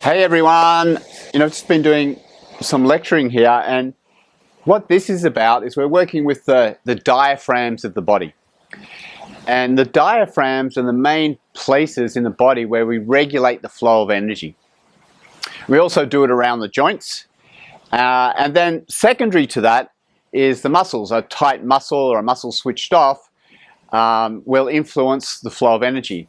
Hey everyone, I've just been doing some lecturing here, and what this is about is we're working with the diaphragms of the body. And the diaphragms are the main places in the body where we regulate the flow of energy. We also do it around the joints. And then secondary to that is the muscles. A tight muscle or a muscle switched off will influence the flow of energy.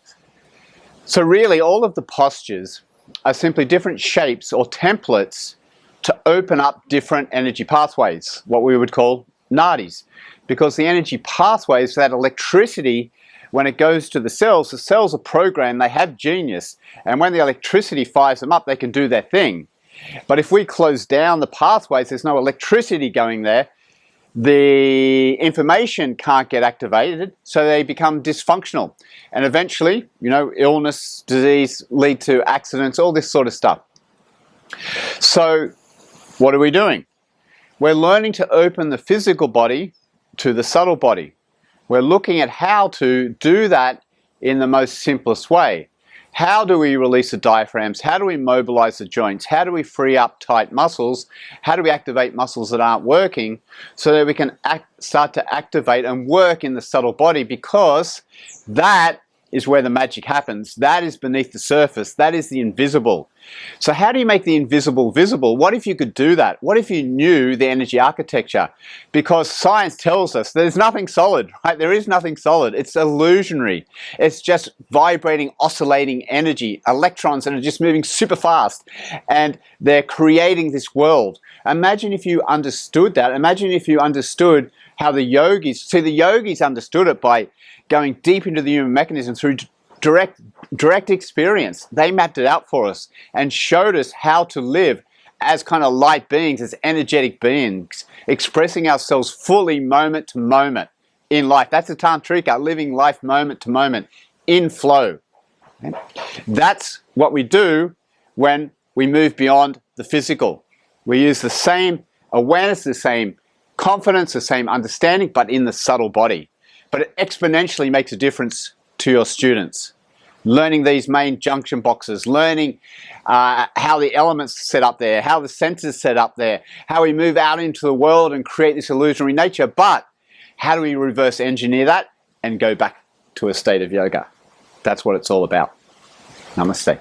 So really all of the postures are simply different shapes or templates to open up different energy pathways, what we would call nadis. Because the energy pathways, that electricity, when it goes to the cells are programmed, they have genius, and when the electricity fires them up, they can do their thing. But if we close down the pathways, there's no electricity going there, the information can't get activated, so they become dysfunctional. And eventually, illness, disease, lead to accidents, all this sort of stuff. So what are we doing? We're learning to open the physical body to the subtle body. We're looking at how to do that in the most simplest way. How do we release the diaphragms? How do we mobilize the joints? How do we free up tight muscles? How do we activate muscles that aren't working so that we can start to activate and work in the subtle body? Because that is where the magic happens. That is beneath the surface. That is the invisible. So how do you make the invisible visible? What if you could do that? What if you knew the energy architecture? Because science tells us there's nothing solid, right? There is nothing solid. It's illusionary. It's just vibrating, oscillating energy, electrons that are just moving super fast, and they're creating this world. Imagine if you understood that. Imagine if you understood how the yogis understood it by going deep into the human mechanism through direct experience. They mapped it out for us and showed us how to live as kind of light beings, as energetic beings, expressing ourselves fully moment to moment in life. That's the Tantrika, living life moment to moment in flow. Okay? That's what we do when we move beyond the physical. We use the same awareness, the same confidence, the same understanding, but in the subtle body. But it exponentially makes a difference to your students. Learning these main junction boxes, learning how the elements are set up there, how the senses set up there, how we move out into the world and create this illusionary nature, but how do we reverse engineer that and go back to a state of yoga? That's what it's all about. Namaste.